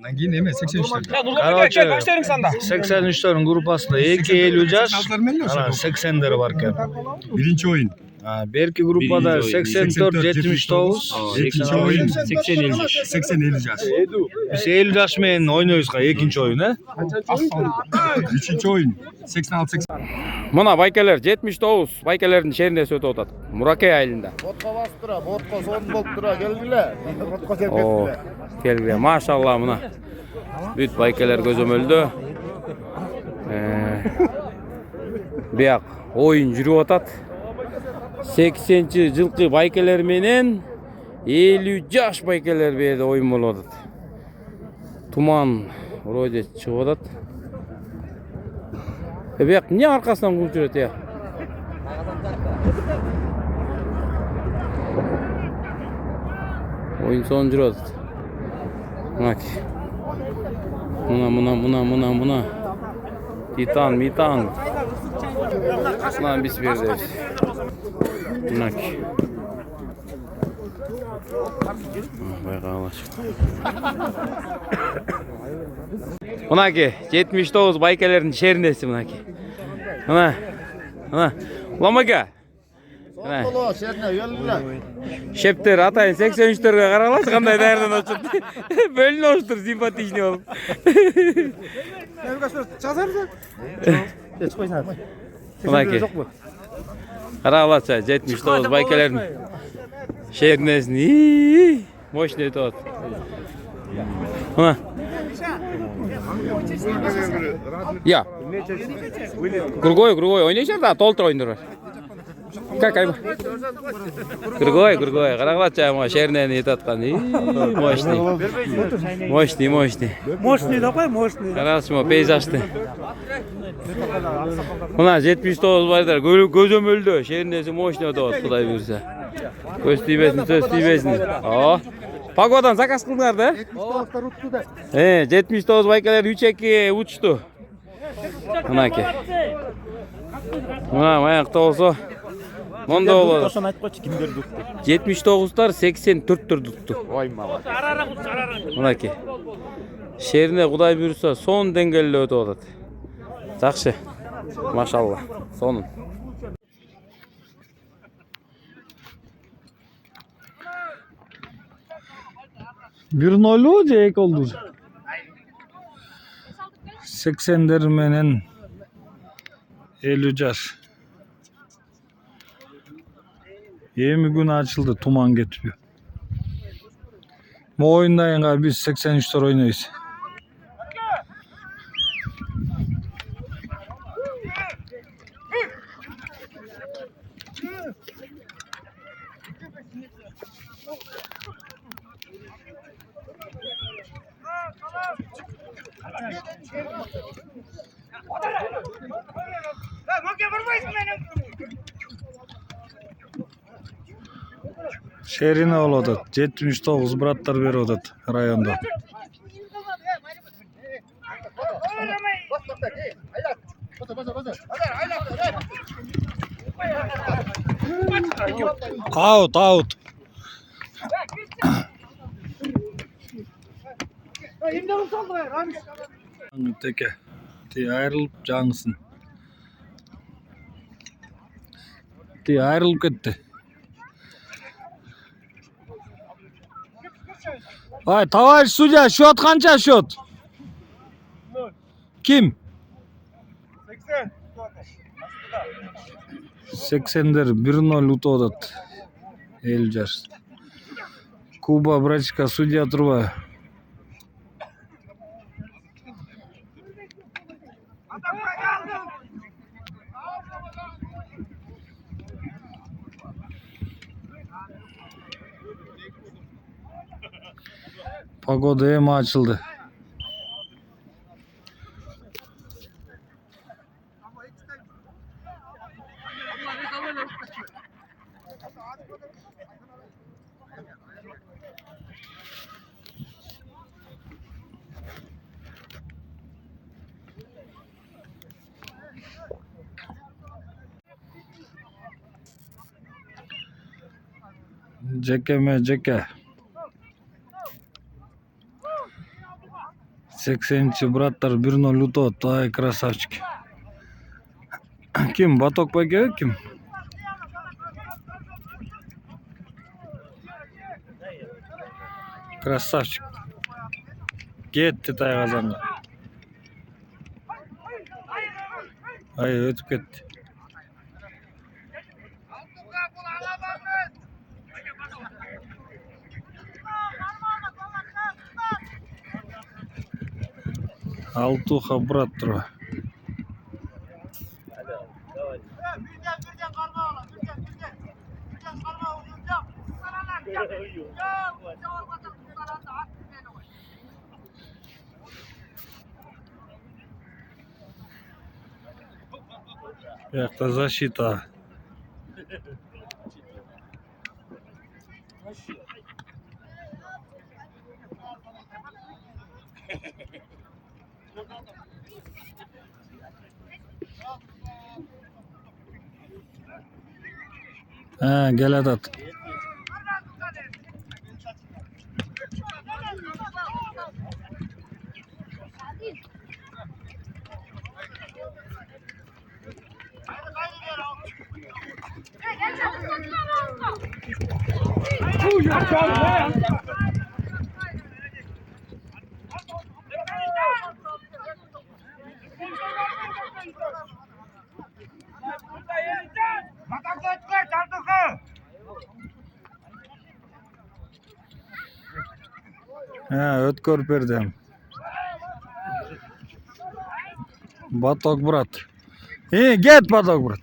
Ondan keyin emas 83'ler. Ya Nurlan aka kel başlaring sanda. 83'lerin grupasida 250 jaş, ana 80'leri var ekan. Birinchi o'yin. Ha, berki grupada 84 79, Ikkinchi o'yin 80-50 yaş. 80-50 yaş. biz 50 jaş menен oynoyuz ekinchi o'yin, Üçüncü oyun 86-80. Mına baykeler 79 baykelerin şehrinde sötüp otat. Murakay ayılında. Vodka bastıra, vodka son bolttura geldiler. Vodka tep Oo, ettiler. kelgiler maşallah mına. Büt baykeler gözüm öldü. Biyak oyun жүрүп otat. 80-ci жылкы байкелер менен 50 жаш байкелер берди oyun болуп атат. Туман вроде чыгып атат. Бияк эмне аркасынан кууп жүрөт я? Oyun son жүрөт атат. Мынаки. Мына. Титан. Мына биз бердибиз. Мынаки. Байкалаш. Мынаки 79 байкелердин шеринеси мынаки. Мына. Уламага. Son şerine geldiler. Шептер атайын 83-төргө каралаш кандай даярдан очот. Бөлүнүп отур симпатичный болуп. Мынаки. Каралача 79 байкелердин шеринесин мощный өтүп атат. Мына. Я. Кругой ойнойсуңар да толтур ойундар бар. Как айба? Кругой, карагылача ма шеринени этип аткан. Мощный. Мощный такой, мощный. Карашма пейзажды. Мына 79 байдар көзөм өлдү. Шеринеси мощный өтүп атат, Кудай буйрса. Көз тийбесин. Погодан заказ кылдыңар да? 79 байкалар 3-2 учту. Мынаки. Мына маякта болсо монда болот. Ошону айтып койчу, кимдерди укту? 79'lar 84'tür tuttu. Ой, мала. Мынаки. Шерине Кудай буйрса сон деңгээлде өтүп атат. Жакшы. Машалла. Сонун. Bir nolu je ek oldu. 80'ler menен 50 jaş. Эми күн açıldı, tuman getiriyor. Bu oyundayın biz 83'ler oynuyoruz. Şerine oluyor. 79 bratlar veriyor rayonda. Out. Teke. Ayrılıp cansın. Ayrılıp gitti. Ay tavaş судья, şut kança şut? Kim? 80'ler 1-0 utodat. Eljar. Kuba Brachka судья turba. Pagoda hem açıldı. Ceke. 80-ci браттар 1-0 ұтады. Ай, красавчик. Kim? Batok Beke kim? Красавчик. Кетті Тайғазанға. Ай, өтіп кетті. Алтуха брат тұра. Яқта защита. Gel atat. Ötkör berdim. Batok brat. Get Batok brat.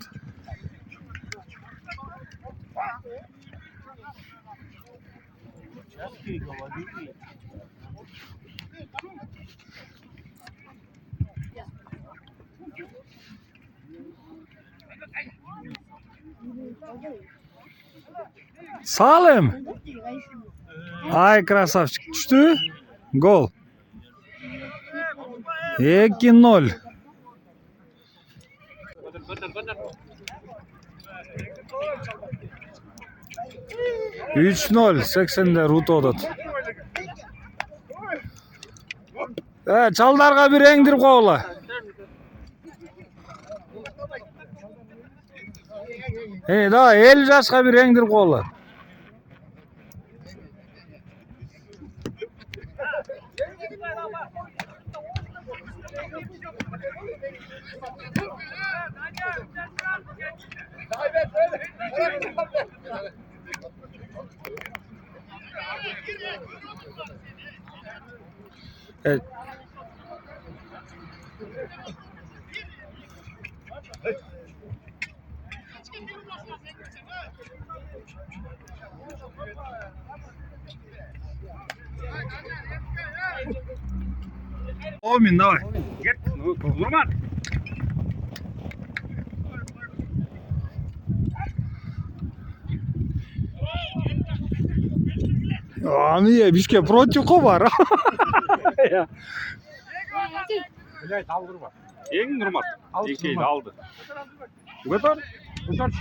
Salim. Ay, красавчик. Düştü. Gol. 2-0. Üç 0 80'de Ruto odat. Çaldarga bir engdir koğla. Daha 50 yaşka bir engdir koğla. Evet. Omin, давай. Get. Nurman. Niye? Bizke protiko var. Bilal aldırma. En Nurman. İlkeyi aldı. Götür. Götür.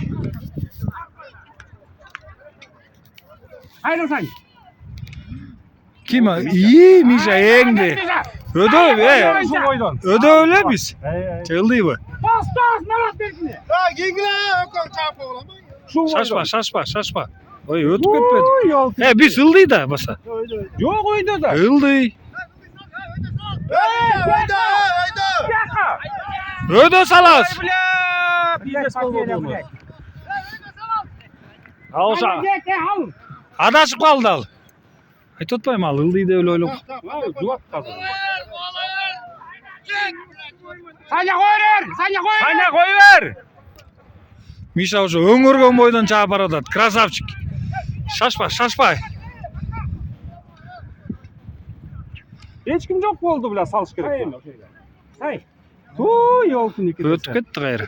Haydi sen. Kim? İyi Mişa yendi. Ödev ya. Ödev biz. Çıldı bu. Bas Marat bekle. Şaşma. Oy ötüp etmedi. Bir sıldı da basa. Yok oydu da. Sıldı. Öde salas. Al sa. Adaşıp kaldı al. Ay tutmayayım al. Ildıydı öyle. Sanya koyver. Mişa oşu öngörgön boydan çağıp aradat. Krasavчик. Şaşpa. Hiç kim yok oldu bile salış gerek. Hay. Tuuu yolsun ikisi. Ötüp ketdi gayrı.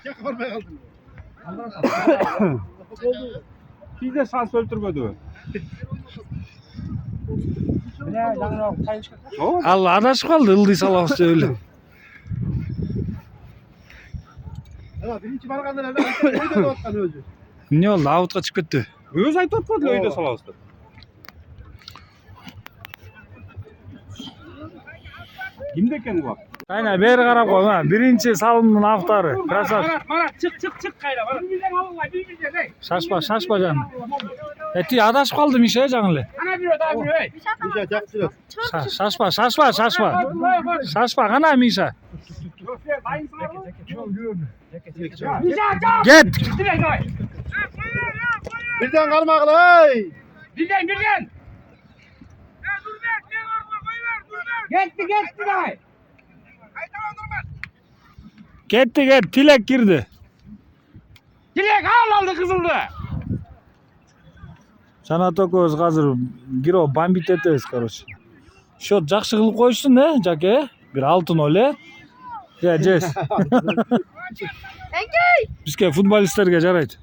Bizde şans öldürmedi. Allah adaşıp kaldı. Ildı salas öyle. Ne oldu? Avutga çıkıp ketdi. Öz aytып atmadı öyle salastı. Kimdeken bu? Aynen beri qarab qo'y. Ha, birinchi salımның avtori. Krasavчик. Marat çık qayda. Marat bizden alınla bizden ey. Şaşpa canım. Eti adashib qoldim isha жаңыле. Ana bir öde abi ey. Şaşpa qana Misha. Get. Get. Birden kalmak ey. Birden. Gitti day. Ketdi. Tilek girdi. Dilek aldı kızıldı. Жанат экөөбүз азыр гиро бомбить этебиз, короче. Счет жакшы кылып коюшсун, жаке. Бир 6-0, Я, жес. Бизге футболисттерге жарайт.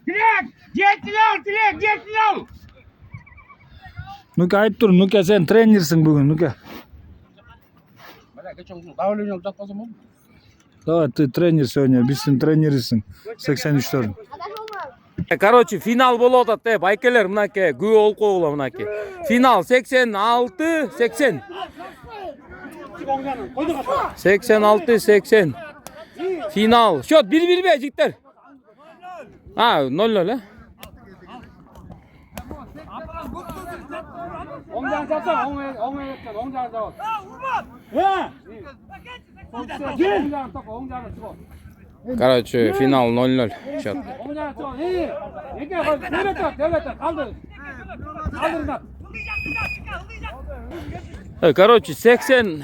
Dilek, jettin al. Нука айтып тур, Нука сен тренерсиң бүгүн, Нука. Давай, ты тренер сегодня, биздин тренерисиң. 83-төрүн. Короче, final болуп атат, байкелер мынаке, күбө болуп койгула мынаке. Final 86-80. 86-80. Final. Счет 1-1 be жигиттер. 0-0, Ondan çatsan, ondan yapsan, ondan çatsan. Короче, final 0-0 счет. Ondan çatsan, iyi. Devlet, kaldır. Короче, 80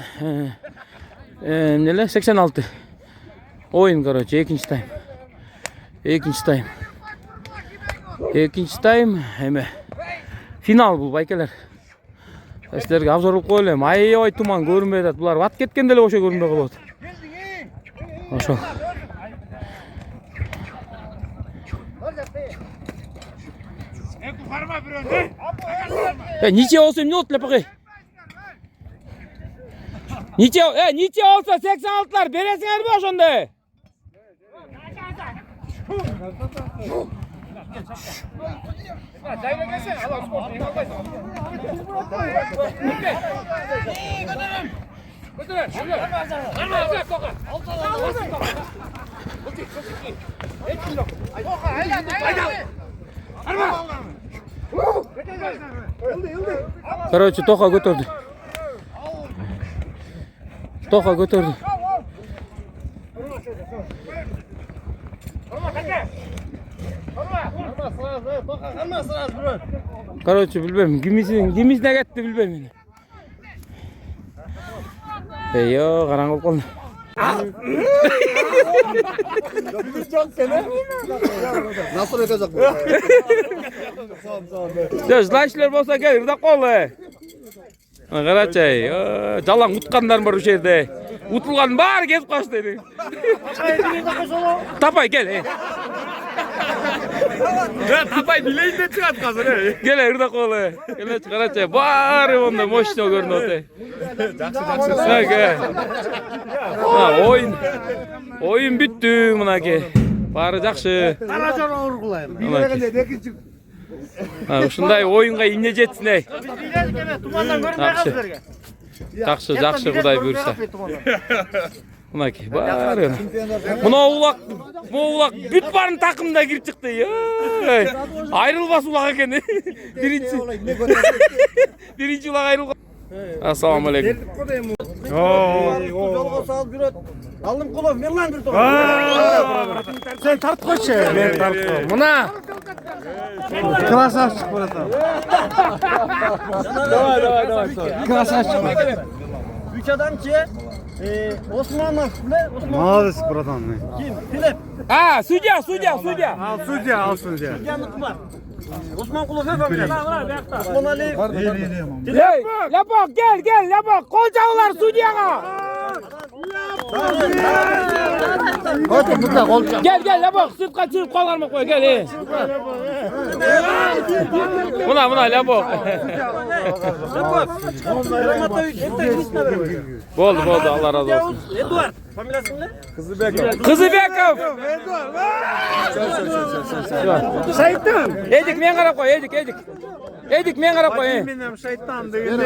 neler 86. Oyun короче, ikinci time. Эме. Final bu байкелер. Сіздерге обзор қылып қойлайым. Ай туман көрінбей жатат. Бұлар ат кеткенде эле ошо көрінбей калат. Ошо. Ниче болсо эмне болот лепакай? Ниче болсо 86-лар бересиңерби ошондо? Короче, Тоха көтөрдү. Короче, билбейм, кимисине кетти билбейм мен. Eyyo, караңгы болду. Nasıl ötecek bu? Жылайчылар болсо кел, ырдап кол. Карачай, жалаң уткандар бар ушул жерде. Утулган баары кетип калышты. Тапай кел. Тапай билейинде чыгат азыр. Кел, ырдап кол. Кел, карачай, баары монда мощно көрүнөт. Oyun бүттү мынаке. Баары жакшы. Каражан ургулайм. Ушундай оюнга эмне жетсин эй. Жакшы Кудай буйрса. Мынаке баары. Мына улак бүт барын такымда кирип чыкты. Айрылбас улак экен. Биринчи улак айрылган. Assalamu alaikum. Жолго салып жүрөт. Алдым кулов, мен лан бир тоо. Sen tart koç ya. Ben tart. Buna. Krasavчик bırakalım. Давай. Krasavчик. 3 adam ki Osmanov bile Osmanov. Молодец, братан. Kim? Filip. Судья. Al судья. Yanıt var. Osman Kulov hep öyle. Osman Ali. Hey, Lapok gel Lapok. Kol çağılar судьяга. Hadi burada kol çak. Gel Lapok. Sırtqa çıkıp kalgarmak koy gel. Buna Lapok. Boldu Allah razı olsun. Eduard. Familiyası ne? Kızıbekov. Sayıttın. Edik men qarab koy, edik. Edik men qarap qo'y. Benim şeytan değil.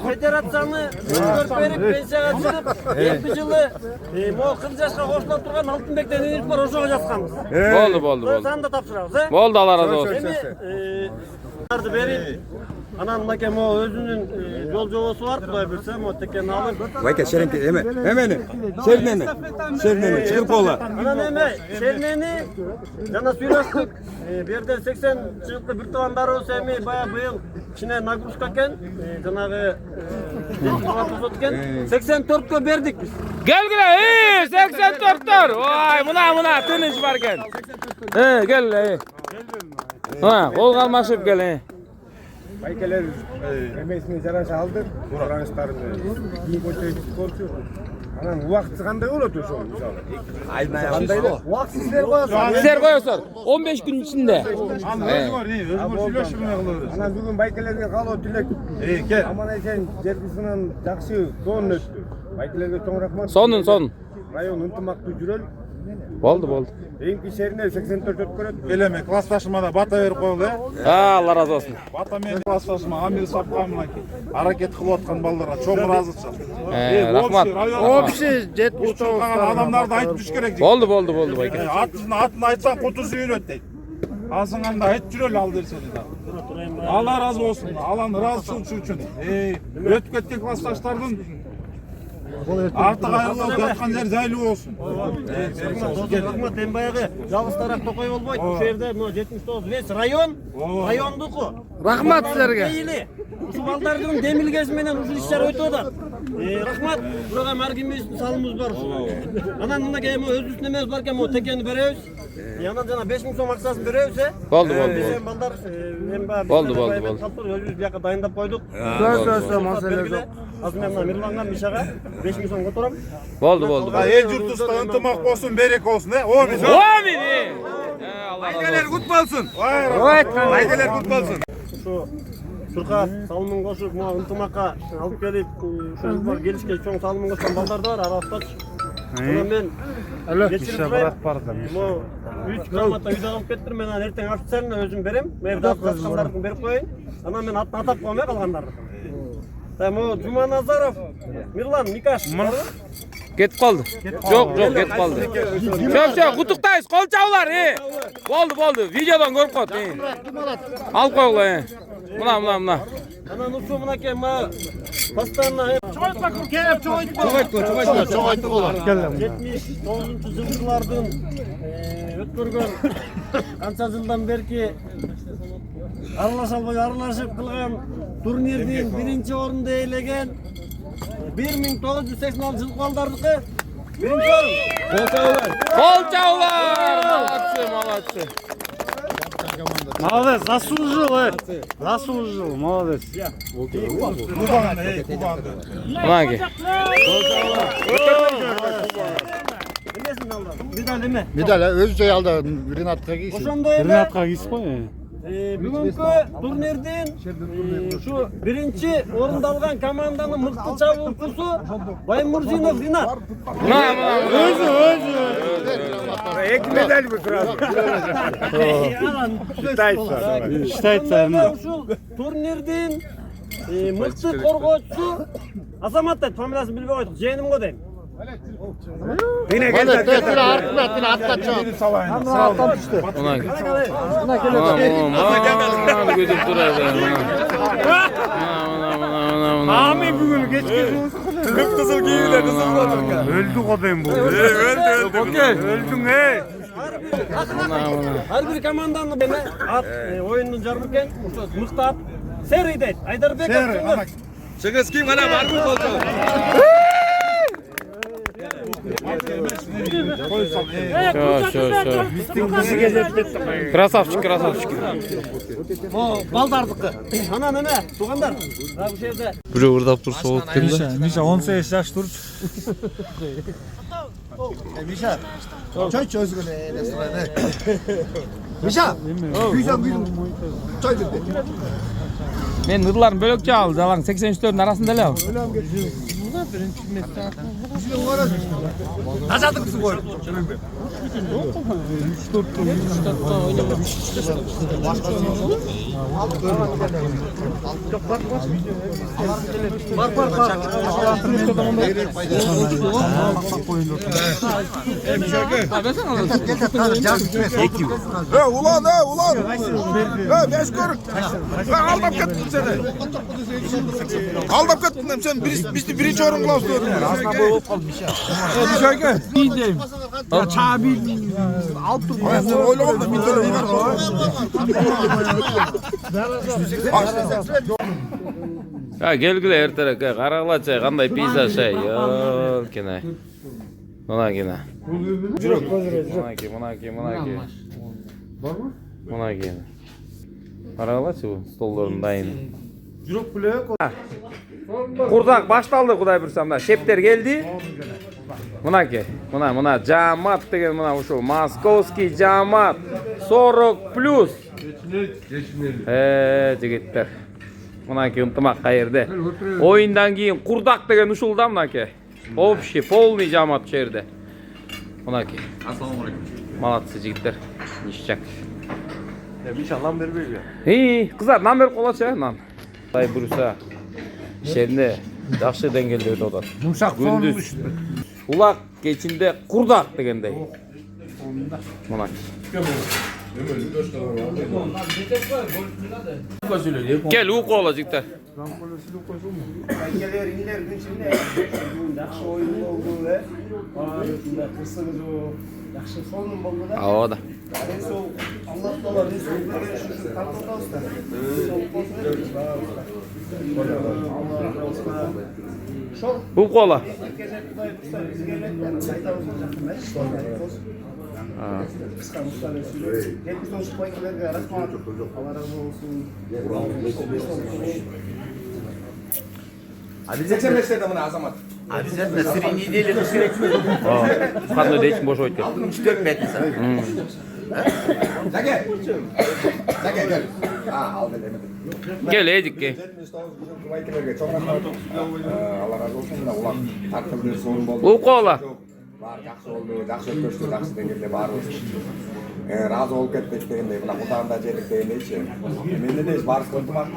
Federatsiyani ko'rib berib pensiyaga chiqib 2 yili mo 40 yoshga qo'shilib turgan Altınbek'ten inib bor o'shaga жатканбыз. Bo'ldi. Sanda topshiramiz, ha? Bo'ldi, Alloh razı olsun. Endi berib anan makem o özünün yol jovosu var, Xudoy bilsa, mo tekeni alып. Vayka şerenke hemen. Şerneni çıkıp ola. Anan eme, şerneni jana süйлөштүк. Bu yerden 80 жылкы bir tuğandarыбыз эми бая быйыл içine нагрузка экен, жанагы кен 84'kө berdik biz. Gel gel. 84'tör. Vay, buna tiniş barken. Gel. Ha, kol kalmaşıp gel. Baykeler emesini jaraşa aldı. Oranışların iyi koçayıp korkuyor. Anan uaqtı qanday bolot ошо мисалы? Qanday да? Uaqt sizler koyasызlar. Sizler koyuyorlar. 15 gün içinde. Anan бүгүн байкелерге калоо тилек. Аман эсен жеркисинен жакшы тоон өттү. Байкелерге чоң рахмат. Sonun. Район ынтымактуу жүрөлү. Oldu. Эңки шерине 84 өткөрөт. Келеме классташыма да бата берип коелу, Allah razı olsun. Бата менен классташыма Амир Сапка мынакей аракет кылып аткан балдарга чоң ыраазычылык. Rahmat. Общий 79 Адамдарды айтып жүрүш керек. Oldu bayke. Атын айтсаң кутусу үйрөт дейт. Асыңанда айтып жүрөлү ал нерсени да. Алла ыраазы болсун. Алланын ыраазычылыгы үчүн. Өтүп кеткен классташтардын арты кайрылып жаткан жер жайлуу болсун. Рахмат, эми баягы жалгыз тарак токой болбойт. Ошол жерде 79 вес район, райондуку. Рахмат силерге. Ушул балдардын демилгеси менен ушул иш-чара өтүп атат. Рахмат, буга маргимиздин салымыбыз бар ушул. Анан мынакей өзүбүздүн эмебиз бар экен, текени беребиз. Анан жана 5000 сом акчасын беребиз, Болду. Биз эми балдар эми Болду. Өзүбүз бияка дайындап койдук. Маселе жок. Азыр мен мына Мирланга Мишага 5000 сом котором. Oldu. Эл журтубузда ынтымак болсун, берек болсун, Омин. Amin. Allah razı olsun. кут болсун. Байгелер кут болсун. Ушу Турка салымын кошуп, мына ынтымакка алып келип, ушул бар келишке чоң салымын кошкон балдар да бар, аралаштыч. Анан мен Миша брат барды. 3 граммата үйдө алып кеттим, мен анан эртең офицерine өзүм берем. Мен каскандарды берип коеюн. Анан мен атын атап коем, калгандарды. Таму Жума Назаров, Мирлан Микаш. Ketip kaldı. Yok ketip kaldı. Şöp kutuktayız. Kol çavlar. Boldu. Videodan görüp koydu. Al koy ulan. Mına. Анан ушул мынакей постоянно Çoğaytı olar. 79-жылдардын өткөргөн канча жылдан берки аралашып кылган турнирдин биринчи орунду ээлеген 1986 жылкы балдардыкы биринчи орун. Kol çavlar. Молодцы. Молодец, заслужил, молодец. Mına ki. Эмесин алды? Медаль эме? Medal özce aldı Renat'ta giysin. Ошондой эле Ренатка кийип кой. бүгүнкү турнирдин ушу биринчи орунду алган команданын мыкты чабуулчусу Баймурзинов Ринат. Özü. Эки медаль бы сразу. Считается, Ренат. Ушул турнирдин мыкты коргоочусу Азамат дейт, фамилиясын билбей койдук, жээним го дейм. Hadi tekrar artma atlatacağım. Mına ki. Aman gözüm duraydı. Amin bugün geç geliyoruz. Kıpkızıl giyiler, Öldük o ben bu. Öldü. Öldün he. Ар бир команданын эме ат оюндун жарымы экен, ошо мыкты ат Сери дейт, Айдарбек ат. Çıkız kim ana var mı oldu? Şö. Красавчик. Балдардыкы. Анан эме, туугандар. Бул жерде Бирөө ырдап турса болот экен да. Миша 18 жаш турчу. Mişa. Çay çözgüne restorana. Mişa. Güzel bir çay dedi. Men ırlarım bölökçe aldı. Alan 83'lerin arasında le. Ulan ulan. Ben skor. Aldap kettin seni. Aldap kettin sen birinci orunla oldun. Aslında bu olmuş ya. Şöyle. İyi deyim. Ya çabi alt tur. Öyle oldu bir tane var. Ya gelgile erterek qarag'lacha qanday peyzaj yo'l kene. Mana kene. Mana. Bormi? Mana kene. Qarag'lacha bu stolların dayını. Жүрөк бүлөк. Qurdak başlandı Xuday bursam. Şepter geldi. Mınaki. Mına Camat degen mına uşu Moskovskiy Camat 40 plus. Jigitler. Mınaki ıntımak qayerde. Oyundan keyin Qurdak degen uşulda mınaki. Общий полный Camat şerde. Mınaki. Assalamualaikum. Malatsı jigitler. Nişçak. Bir şanlam berбей. Kızlar nan berip qolacha nan. Xuday bursa. Şerinde жақсы деңгээлде өтүп атат. Yumşak Gündüz ulak geçinde Qurdak degендей. Мына. Gel u qola jigitler. Байкелер индер күнчүнде жакшы оюн болду кырсыгы жок жакшы сонун болду да Avoda. сол аллах таала ризык берген үчүн тартып атабыз да U qola. Hadi 85'lerde buna Azamat. Обязательно средней недели кыш керек. Qanday deyishim boş o'tdi. 3-4 metr. Gel. Al dedim. Gel edikki. Allah razı olsun da ulan tartıldı sorun oldu. U qola. Var yaxşı oldu, yaxşı ötküçtü, yaxşı dengede barız. Razı olup kettik degende, buna kutağında jedik degende mende de barız kıldımak.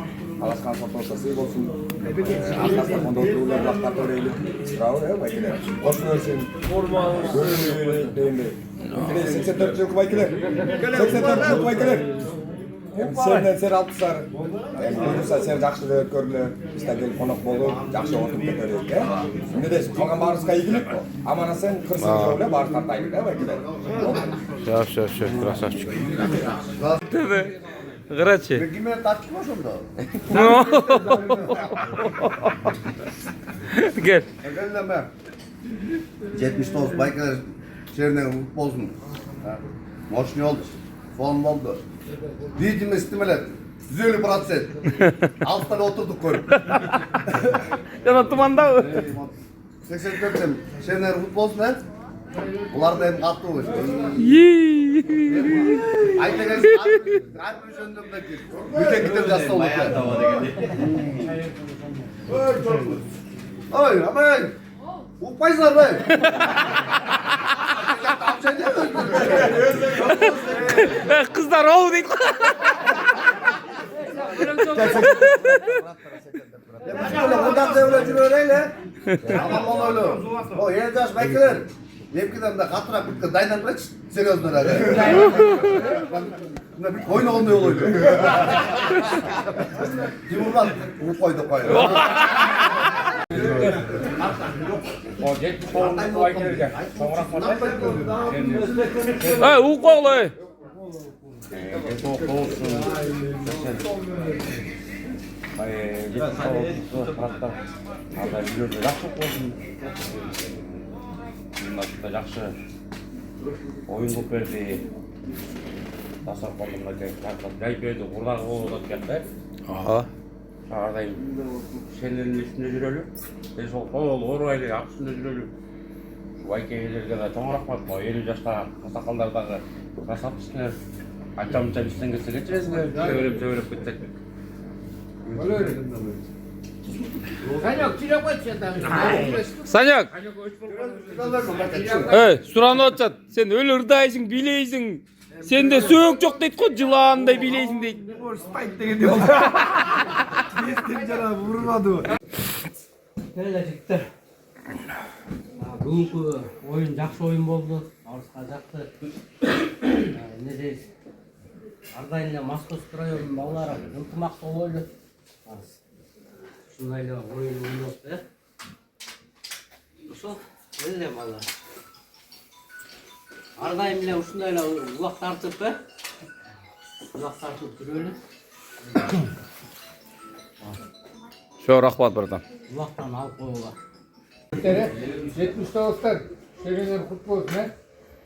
Alaskan sottosta sıyık olsun. Arkasında konda otururlar, kulaklar töreyli. Bravo ya, baykiler. Koşun ölsün. Görünür degende. 84 yıl baykiler. 84 yıl baykiler. Senden ser altı sarı. Görürse ser жақсы көрілер. Bizde gel konak bolu, жақсы oturup görüyoruz. Şimdi de kalkan barızka ilgilik bu. Ama sen kırsın şöyle barız tartaylık ya baykiler. Все, красавчик. Tabii. Qarachi. Кимге тартып ошондо? Gel. Эгэлеме. 79 байкалар жеринен болсун. Мощный болду. Фон болду. Видимость немелер 150%. Алыстан отурдук көрүп. Жана туманда. 84'ten жеринен болсун да. Улар да эми катуу болуш. Айта келсе ар бир жөндөмдө бүтөк китеп жазса болот. Ой, аман. Укпайсыңар бай. Kızlar ol deydi. Ondan da öyle жүрөйлө. Аман ойло. О, 7 жаш байкелер. Эмкиден да катыраак бүткөн дайнанбайчы. Серьезно эле. Мына бүт ойногондой болойт. Тимурлан уруп койду кой. U qo'g'li. Жақсы ойын болып берді. Дастар қолымға жай берді, ұрдағы болып өткен. Шағардай сенердің үстінде жүрелі. Мен сол қол орайлы ақ үстінде жүрелі. Байкелерге де тоңырақ барды. 50 жастағы қасақалдардағы красавчыктар анча-мынча бізден келсе кетіресіңдер. Сөйлеп кеттік. Sanyak. Suranып atacak. Sen öyle ırdayısın, bileysin. Sende söğük çok deydi ko, жыланday bileysin deydi. Gelecektir. Bugünkü oyun жақсы oyun болды. Арысқа жақсы. Ne дейсіз? Ардайында Московский районының балалары ынтымақты ойлы. Шындайлы ойын ойнапты. Ошол эле балалар. Ардайым менен ушундайлы улак тартып, улак тартып жүрөлү. Şo rahmat birden. Улактан алып коюла. 79'lar şereler kutlu olsun he.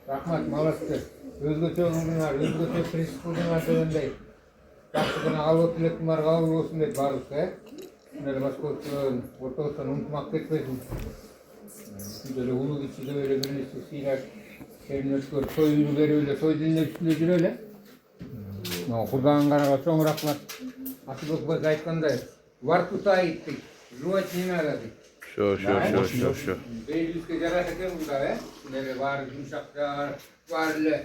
Rahmat, malasızdır. Özgöçe olunlar, özgöçe prinsip olunlar dönendey. Жақсыгына алып өтілетінлер қабыл болсын деп барлық he. Böyle Moskov'un ortalıktan unutmak etmesin. Böyle ulu geçide öyle birisi siler. Kendini ötkör, soy ürüleri öyle, soy diline üstünde jür öyle. Kurban kanaga çoğun rahmat. Asılık Bey aytkanday. Var tuta ettik. Жувать не надо. Şo. Beylikte jarataken bunda he. Böyle var yumuşaklar, varlı.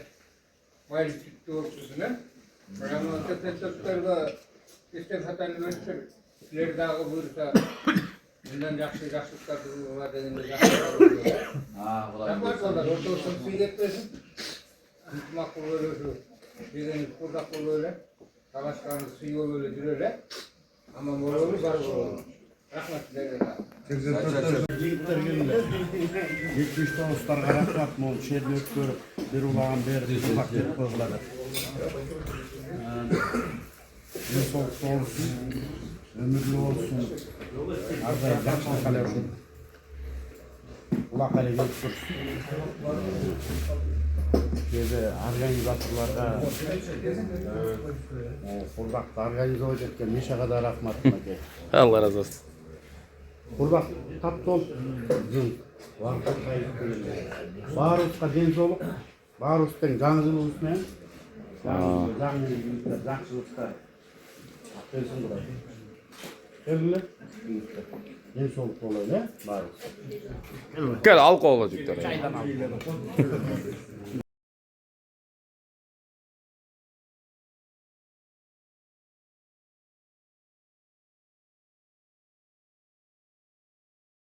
Maylı çıktı ortasına. Ama tepetörtörge istek hatan ölçür. Sizler dağı buyursa bundan жақсылықтар var degende жақсылықтар oluyor. Rahmat onlar, ortasını suyu etmesin. Unutmak olur öyle. Degeniz kurdak olur öyle. Savaşkanız suyu olur öyle, jür öyle. Ama mor olur, var olur. Rahmat sizlerге. Жигиттер келди. 79'larga рахмат, могу шерди өткөрүп, бир улаган берди, улак деп койгулады. Ден соолуктуу болсун, өмүрлүү болсун. Ар дайым жакшылык эле ушул. Улак эле келип турсун. Кээде организаторлорго курдакты организовать эткен Мишага да рахмат мынакей. Allah razı olsun. Kurdak taптолуп баарыбызга ден соолук, баарыбыздын жаңылыгыбыз менен жакшылыкта келсин кылат. Келгиле. Ден соолук бололу, баарыбыз. Gel al kola çocuklar.